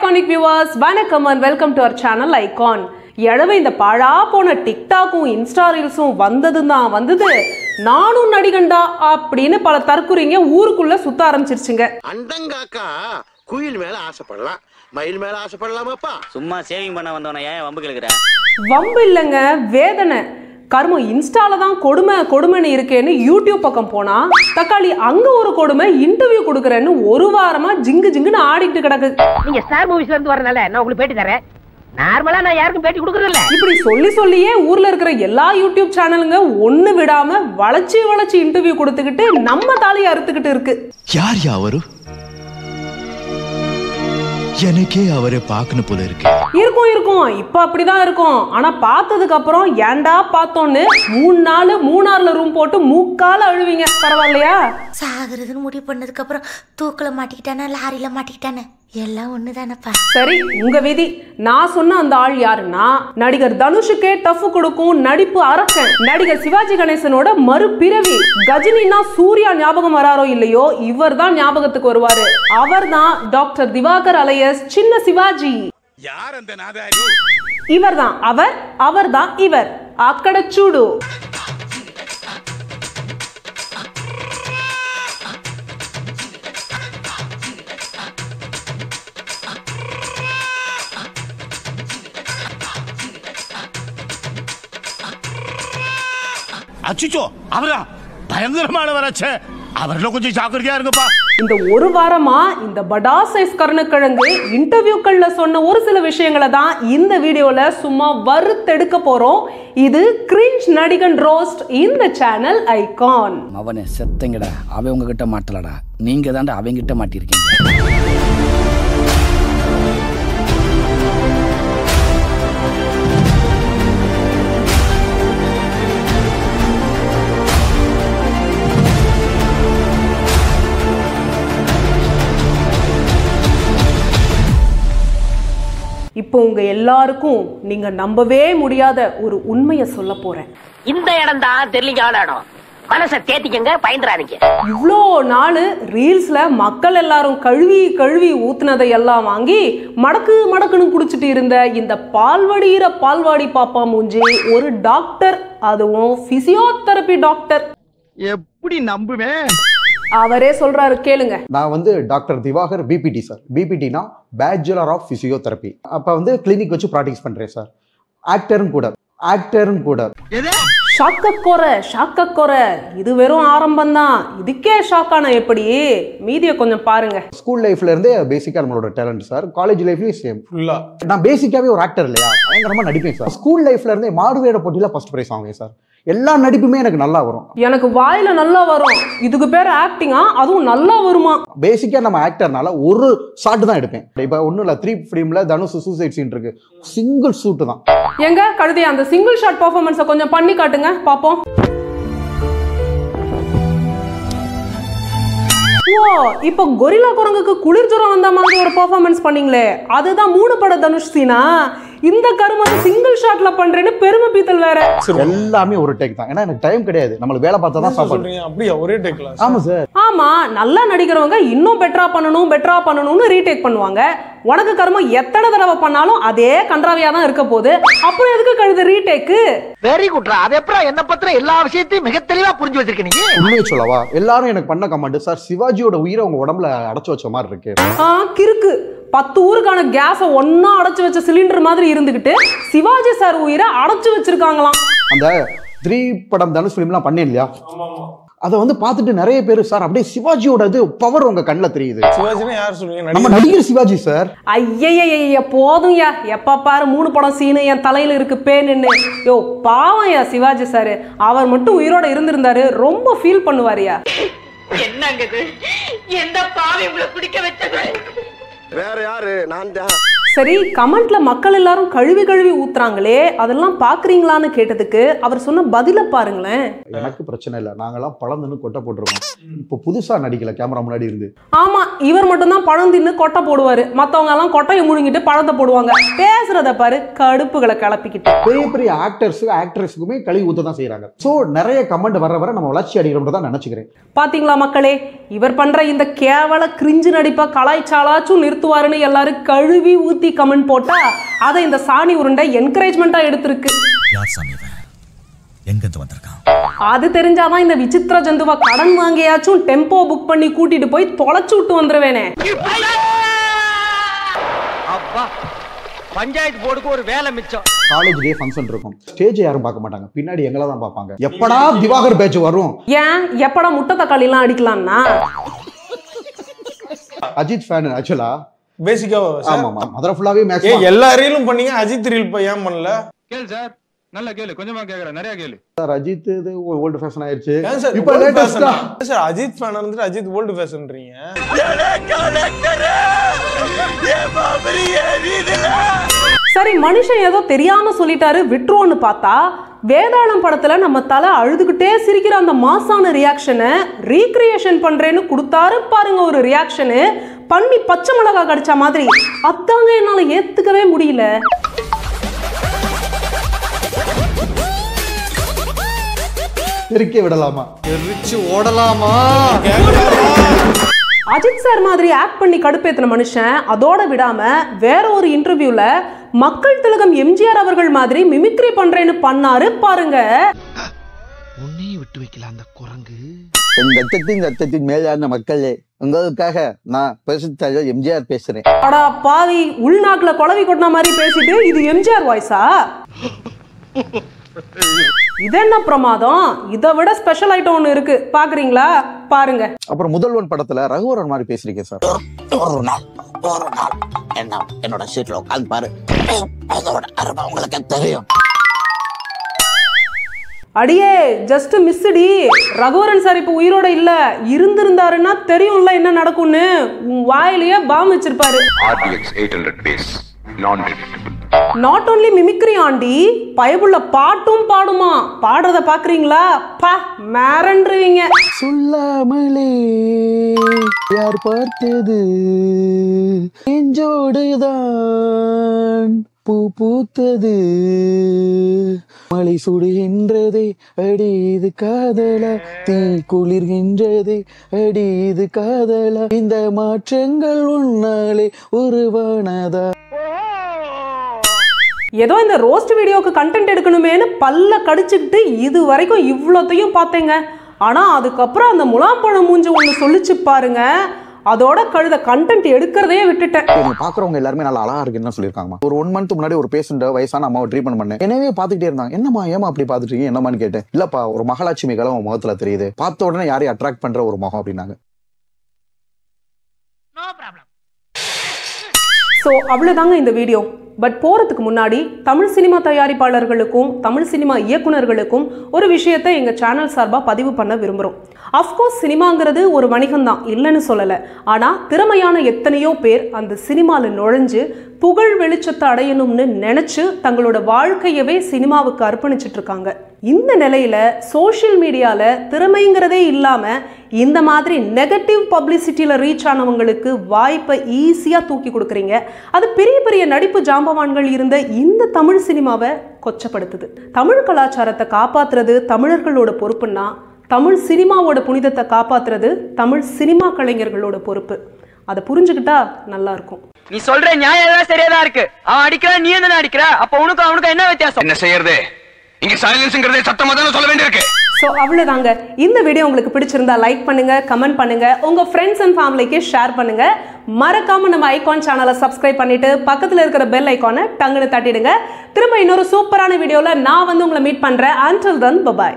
iconic viewers, vanakkam and welcome to our channel Icon. எழவே இந்த பாழா போன டிக்டாக்கும் இன்ஸ்டா ரீல்ஸும் வந்தது நானும் நடிகண்டா அப்படின்னு பல தற்குறிங்க ஊருக்குள்ள சுத்த ஆரம்பிச்சிருச்சுங்க. அண்டங்காக்கா குயில் மேல ஆசைப்படலாம், மயில் மேல ஆசைப்படலாமாப்பா? சும்மா சேவிங் பண்ண வந்தவன ஏன் வம்பு கேக்குற? வம்பு இல்லங்க, வேதனை. கர்மம் இன்ஸ்டால தான் கொடுமைன்னு இருக்கேன்னு யூடியூப் பக்கம் போனா தக்காளி அங்க ஒரு கொடுமை இன்டர்வியூ கொடுக்கறேன்னு ஒரு வாரமா ஜிங்குன்னு ஆடிட்டு கிடக்கு. நீங்க ஸ்டார் மூவிஸ்ல இருந்து வரனால நான் உங்களுக்கு பேட்டி தரேன். நார்மலா நான் யாருக்கும் பேட்டி கொடுக்கறது இல்ல. இப்படி சொல்லியே ஊர்ல இருக்கிற எல்லா யூடியூப் சேனலுங்க ஒண்ணு விடாம வளைச்சு இன்டர்வியூ கொடுத்துக்கிட்டு நம்ம தாலியை அறுத்துக்கிட்டு இருக்கு. யார் அவரு? எனக்கே அவரை பார்க்கணும் போல இருக்கு. இருக்கும் இப்ப அப்படிதான் இருக்கும். ஆனா பார்த்ததுக்கு அப்புறம் ஏன்டா பார்த்தோன்னு 3 நாள் மூணார்ல ரூம் போட்டு மூக்கால அழுவீங்க. பரவாயில்லையா? சாகுறதுன்னு முடிவு பண்ணதுக்கு அப்புறம் தூக்கல மாட்டிக்கிட்டானே, லாரியில மாட்டிக்கிட்டானே, எல்லாம் ஒண்ணுதானப்பா. சரி, உங்க விதி. நான் சொன்ன அந்த ஆள் யாருன்னா, நடிகர் தனுஷுக்கே டஃப் கொடுக்கும் நடிப்பு அரக்கன் நடிகர் சிவாஜி கணேசனோட மறுபிறவி. கஜினின்னா சூர்யா ஞாபகம் வராரோ இல்லையோ, இவர் தான் ஞாபகத்துக்கு வருவாரு. அவர் தான் டாக்டர் திவாகர் அலையஸ் சின்ன சிவாஜி. யார் அந்த நாதாரி? இவர் தான் அவர் தான் இவர். அக்கட சூடு. அச்சுச்சோ, அவரா பயங்கரமானவராச்சே. அவர்ல கொஞ்சம் ஜாக்கிரதையா இருங்கப்பா. இந்த ஒரு வாரமா இந்த படா சைஸ் கருணக்கிழங்கு இன்டர்வியூக்கள்ல சொன்ன ஒரு சில விஷயங்களை தான் இந்த வீடியோல சும்மா வறுத்தெடுக்க போறோம். இது கிரிஞ்ச் நடிகன் ரோஸ்ட் இந்த சேனல் ஐகான். அவனே செத்தங்கடா, அவன் உங்ககிட்ட மாட்டலடா, நீங்க தாண்டா அவங்கிட்ட மாட்டிருக்கீங்க. இப்போ உங்க எல்லாருக்கும் நீங்க நம்பவே முடியாத ஒரு உண்மையை சொல்ல போறேன். இந்த இடம் தான் தெரியல இடம். மனசை தேத்திக்கங்க, பயந்துறாதீங்க. இவ்வளோ நாள் ரீல்ஸ்ல மக்கள் எல்லாரும் கழுவி ஊத்துனதை எல்லாம் வாங்கி மடக்குன்னு குடிச்சிட்டு இருந்த இந்த பால்வாடி பாப்பா மூஞ்சி ஒரு டாக்டர், அதுவும் பிசியோதெரபி டாக்டர். எப்படி நம்புவேன்? அவரே சொல்றாரு, கேளுங்க. நான் டாக்டர் திவாகர், பிபிடி சார். பிபிடினா பேச்சுலர் ஆஃப் பிசியோதெரபி. அப்ப கிளினிக் வச்சு ப்ராக்டிஸ் பண்றேன் சார். ஆக்டரும் கூட. ஷாக்க இது வெறும் ஆரம்பம் தான். இதுக்கே ஷாக்கான எப்படி? மீதியை கொஞ்சம் பாருங்க. ஸ்கூல் லைஃப்ல இருந்தே பேசிக்கா நம்மளோட டேலண்ட் சார். காலேஜ் லைஃப்லயும் சேம். ஃபுல்லா நான் பேசிக்காவே ஒரு ஆக்டர் இல்லையா, பயங்கரமா நடிப்பேன் சார். ஸ்கூல் லைஃப்ல இருந்தே மாடுவேட போட்டியில ஃபர்ஸ்ட் பிரைஸ் வாங்குவேன் சார். எல்லா நடிப்புமே எனக்கு நல்லா வரும். எனக்கு வாயில நல்லா வரும். இதுக்கு பேர் ஆக்டிங்கா? அதுவும் நல்லா வருமா? பேசிக்கா நம்ம ஆக்டர்னால ஒரு ஷாட் தான் எடுப்பேன். இப்ப ஒண்ணும் இல்ல, 3 ஃப்ரேம்ல தனுஷ் சூசைட் சீன் இருக்கு, சிங்கிள் ஷூட் தான். எங்க கழுதை அந்த சிங்கிள் ஷாட் பெர்ஃபார்மன்ஸை கொஞ்சம் பண்ணி காட்டுங்க பாப்போம். ஓ, இப்போ கொரில்லா குரங்குக்கு குளிர் ஜுரம் வந்த மாதிரி ஒரு பெர்ஃபார்மன்ஸ் பண்ணீங்களே, அதுதான் 3 பட தனுஷ் சீனா? இந்த கருமத்தை சிங்கிள் ஷாட்ல பண்றேன்னு பெருமை பீத்தல் வேற. எல்லாமே ஒரு டேக் தான். ஏன்னா எனக்கு டைம் கிடையாது. நம்மளுக்கு வேலை பார்த்தா தான் சாப்பிடுறீங்க. அப்படியே ஒரே டேக்ல. ஆமா சார். ஆமா, நல்லா நடிக்கிறவங்க இன்னும் பெட்டரா பண்ணணும்னு ரீடேக் பண்ணுவாங்க. உனக்கு கர்மம் எத்தனை தடவை பண்ணாலும் அதே கன்றாவியா தான் இருக்க போகுது. அப்புறம் எதுக்கு கழுது ரீடேக்? வெரி குட்ரா. அது எப்பறம் என்ன பத்திர எல்லா விஷயத்தையும் மிக தெளிவா புரிஞ்சு வச்சிருக்க நீங்க. உண்மையை சொல்லவா, எல்லாரும் எனக்கு பண்ண கமெண்ட், சார் சிவாஜியோட உயிரை உங்க உடம்புல அடைச்சு வச்ச மாதிரி இருக்கு. கிறுக்கு 10 ஊருக்கான கேஸை ஒன்னா அடைச்சு வச்ச சிலிண்டர் மாதிரி இருந்துகிட்டு சிவாஜி சார் உயிரை அடைச்சு வச்சிருக்காங்களாம். அந்த 3 படம் தனுஷ் ஃபிலிம்லாம் பண்ணேன் இல்லையா, அதை பார்த்துட்டு நிறைய பேர், சார் அப்படியே சிவாஜியோட பவர் உங்க கண்ணுல தெரியுது. சிவாஜினா யார் சொல்லுவீங்க? நம்ம நடிகர் சிவாஜி சார். ஐயய்ய போதும்யா, எப்ப பாரு 3 படம் சீனு என் தலையில இருக்கு பேன்னு. யோ பாவம்யா சிவாஜி சார், அவர் மட்டும் உயிரோட இருந்திருந்தாரு ரொம்ப ஃபீல் பண்ணுவாரியா. என்னங்க இது? எந்த பாவி உங்களை பிடிக்க வச்சது? வேற யாரு? நான் தான். சரி, கமெண்ட்ல மக்கள் எல்லாரும் கழுவி கழுவி ஊத்துறாங்களே, அதெல்லாம் பாக்குறீங்களான்னு கேட்டதுக்கு அவர் சொன்ன பதில பாருங்களேன். எனக்கு பிரச்சனை இல்லை, நாங்கெல்லாம் பழம் தின்னு கொட்டை போட்டுருக்கோம். இப்போ புதுசா நடிக்கல, கேமரா முன்னாடி இருந்து. ஆமா, இவர் மட்டும் தான் பழம் தின்னு கொட்டை போடுவாரு, மத்தவங்க எல்லாம் கொட்டையை முழுங்கிட்டு பழத்தை போடுவாங்க. பேசுறத பாரு, கடுப்புகளை கிளப்பிக்கிட்டு. பெரிய பெரிய ஆக்ட்ரஸுக்குமே கழுவி ஊத்த தான் செய்யறாங்க. சோ நிறைய கமெண்ட் வர வர நம்ம வளர்ச்சி அடைகிறோம் தான் நினைச்சுக்கிறேன். பாத்தீங்களா மக்களே, இவர் பண்ற இந்த கேவல கிரிஞ்சு நடிப்பா கலாய்ச்சாலாச்சும் நிறுத்துவாருன்னு எல்லாரும் கழுவி ஊத்தி கமெண்ட் போட்டா அதை இந்த சாணி உருண்டை என்கரேஜ்மெண்டா எடுத்திருக்கு. அது தெரிஞ்சாதான் இந்த விசித்திர ஜந்துவா கடன் வாங்கியாச்சும் டெம்போ புக் பண்ணி கூட்டிட்டு போய் தொலைச்சு விட்டு வந்துருவேனே. பஞ்சாயத்து போர்டுக்கு ஒரு வேலை மிச்சம். காலேஜ் டே ஃபங்க்ஷன் இருக்கும், ஸ்டேஜ் யாரும் பார்க்க மாட்டாங்க, பின்னாடி எங்களை தான் பார்ப்பாங்க. எப்படா திவாகர் பேட்ச் வரும், ஏன் எப்படா முட்டை தக்காளி எல்லாம் அடிக்கலாம்னா. அஜித் ஃபேன் ஆக்சுவலா பேசிக்கா. ஆமா ஆமா, மதுரை ஃபுல்லாவே மேட்ச். எல்லா ரீலும் பண்ணீங்க, அஜித் ரீல் ஏன் பண்ணல? கேளு சார், நல்ல கேளு, கொஞ்சமா கேக்குறேன், நிறைய கேளு சார். அஜித் இது ஓல்ட் ஃபேஷன் ஆயிருச்சு. இப்போ லேட்டஸ்டா சார் அஜித் ஃபேன் வந்து அஜித் ஓல்ட் ஃபேஷன்ன்றீங்க. சரி, மனுஷன் ஏதோ தெரியாம சொல்லிட்டாரு விட்டுருவோன்னு பார்த்தா, வேதாளம் படத்துல நம்ம தலை அழுதுகிட்டே சிரிக்கிற அந்த மாசான ரியாக்ஷனை ரீக்ரியேஷன் பண்றேன்னு கொடுத்தாரு பாருங்க ஒரு ரியாக்ஷனு. பண்ணி பச்சை மிளகா கடிச்ச மாதிரி. அதாங்க என்னால ஏத்துக்கவே முடியல. தெரிக்க விடலாமா, தெரிச்சு ஓடலாமா? அஜித் சார் மாதிரி ஆக்ட் பண்ணி கடுப்பேத்தின மனுஷன் அதோட விடாம வேற ஒரு இன்டர்வியூல மக்கள் திலகம் எம்ஜிஆர் அவர்கள் மாதிரி மிமிக்ரி பண்றேன்னு பண்ணாரு பாருங்க. உன்னையும் விட்டு வைக்கலாம் அந்த குரங்கு. ரத்தத்தின் மேலான மக்களே, உங்களுக்காக நான் பிரசித்த எம்ஜிஆர் பேசுறேன். அடா பாவி, உள்நாக்குல குளவி கொட்டின மாதிரி பேசிட்டு இது எம்ஜிஆர் வாய்ஸா? இது என்ன பிரமாதம்? இதை விட ஸ்பெஷல் ஐட்டம் ஒண்ணு இருக்கு, பாக்குறீங்களா? பாருங்க. அப்புறம் முதல்வன் படத்துல ரகுவரன் மாதிரி பேசிருக்கேன் சார். ஒரு நாள் என்னோட சீட்ல உட்காந்து பாரு, அதோட அருமை உங்களுக்கு தெரியும். அடியே ஜஸ்ட் மிஸ்டி. ரகுவரன் சார் இப்ப உயிரோட இல்ல, இருந்திருந்தாருன்னா தெரியும்ல என்ன நடக்கும்னு. உன் வாயிலேயே பாம் வச்சிருப்பாரு. நாட் ஓன்லி மிமிக்ரி ஆண்டி, பயபுள்ள பாட்டும் பாடுமா. பாடுறத பாக்குறீங்களா? பா மேரன்றுவீங்க. சொல்லாமலே யார் பார்த்தது நெஞ்சோடுதான் பூ பூத்தது, மழை சுடுகின்றதே அடி இது காதலா, தீ குளிர்கின்றதே அடி இது காதலா, இந்த மாற்றங்கள் உன்னாலே உருவானதா. ஏதோ இந்த ரோஸ்ட் வீடியோக்கு கண்டென்ட் எடுக்கணுமேனு பல்ல கடிச்சுக்கிட்டு இது வரைக்கும் இவ்வளோத்தையும் பார்த்தேங்க. ஆனா அதுக்கப்புறம் அந்த முலாம்பழம் மூஞ்சி ஒன்று சொல்லிச்சு பாருங்க, அதோட கழுத கண்டென்ட் எடுக்கிறதே விட்டுட்டேன். பாக்குறவங்க எல்லாருமே நல்லா அழகா இருக்குன்னு சொல்லியிருக்காங்க. ஒரு 1 month முன்னாடி ஒரு பேஷண்ட் வயசான அம்மாவை ட்ரீட்மெண்ட் பண்ணேன். எனவே பாத்துக்கிட்டே இருந்தாங்க. என்னமா ஏமா அப்படி பாத்துட்டு இருக்கீங்க, என்னமான்னு கேட்டேன். இல்லப்பா, ஒரு மகாலட்சுமி கலை உன் முகத்துல தெரியுது, பார்த்த உடனே யாரையும் அட்ராக்ட் பண்ற ஒரு முகம் அப்படின்னாங்க. ஸோ அவ்வளோதாங்க இந்த வீடியோ. பட் போகிறதுக்கு முன்னாடி தமிழ் சினிமா தயாரிப்பாளர்களுக்கும் தமிழ் சினிமா இயக்குநர்களுக்கும் ஒரு விஷயத்தை எங்கள் சேனல் சார்பாக பதிவு பண்ண விரும்புகிறோம். அஃப்கோர்ஸ் சினிமாங்கிறது ஒரு வணிகம் தான், இல்லைன்னு சொல்லலை. ஆனால் திறமையான எத்தனையோ பேர் அந்த சினிமாவில் நுழைஞ்சு புகழ் வெளிச்சத்தை அடையணும்னு நினச்சி தங்களோட வாழ்க்கையவே சினிமாவுக்கு அர்ப்பணிச்சுட்டு இருக்காங்க. இந்த நிலையில் சோஷியல் மீடியாவில் திறமைங்கிறதே இல்லாமல் இந்த மாதிரி நெகட்டிவ் பப்ளிசிட்டியில் ரீச் ஆனவங்களுக்கு வாய்ப்பை ஈஸியாக தூக்கி கொடுக்குறீங்க. அது பெரிய பெரிய நடிப்பு ஜாம்பவான்கள் இருந்த இந்த தமிழ் சினிமாவை கொச்சப்படுத்துது. தமிழ் கலாச்சாரத்தை காப்பாற்றுறது தமிழர்களோட பொறுப்புன்னா, தமிழ் சினிமாவோட புனிதத்தை காப்பாற்றுறது தமிழ் சினிமா கலைஞர்களோட பொறுப்பு. அதை புரிஞ்சுக்கிட்டா நல்லா இருக்கும். நீ சொல்ற நியாயம் சரியாதான் இருக்கு. அவன் அடிக்கிறா, நீ என்ன அடிக்கிற? அப்ப உனக்கு என்ன வித்தியாசம்? என்ன செய்யறது? இங்க சைலன்ஸ்ங்கிறதே சத்தமா தான சொல்ல வேண்டியிருக்கு. ஸோ அவ்வளோதாங்க. இந்த வீடியோ உங்களுக்கு பிடிச்சிருந்தா லைக் பண்ணுங்க, கமெண்ட் பண்ணுங்க, உங்க ஃப்ரெண்ட்ஸ் அண்ட் ஃபேமிலிக்கு ஷேர் பண்ணுங்க. மறக்காம நம்ம ஐகான் சேனலை சப்ஸ்கிரைப் பண்ணிட்டு பக்கத்தில் இருக்கிற பெல் ஐகானை டங்குன்னு தட்டிடுங்க. திரும்ப இன்னொரு சூப்பரான வீடியோவில் நான் வந்து உங்களை மீட் பண்றேன். until then bye bye.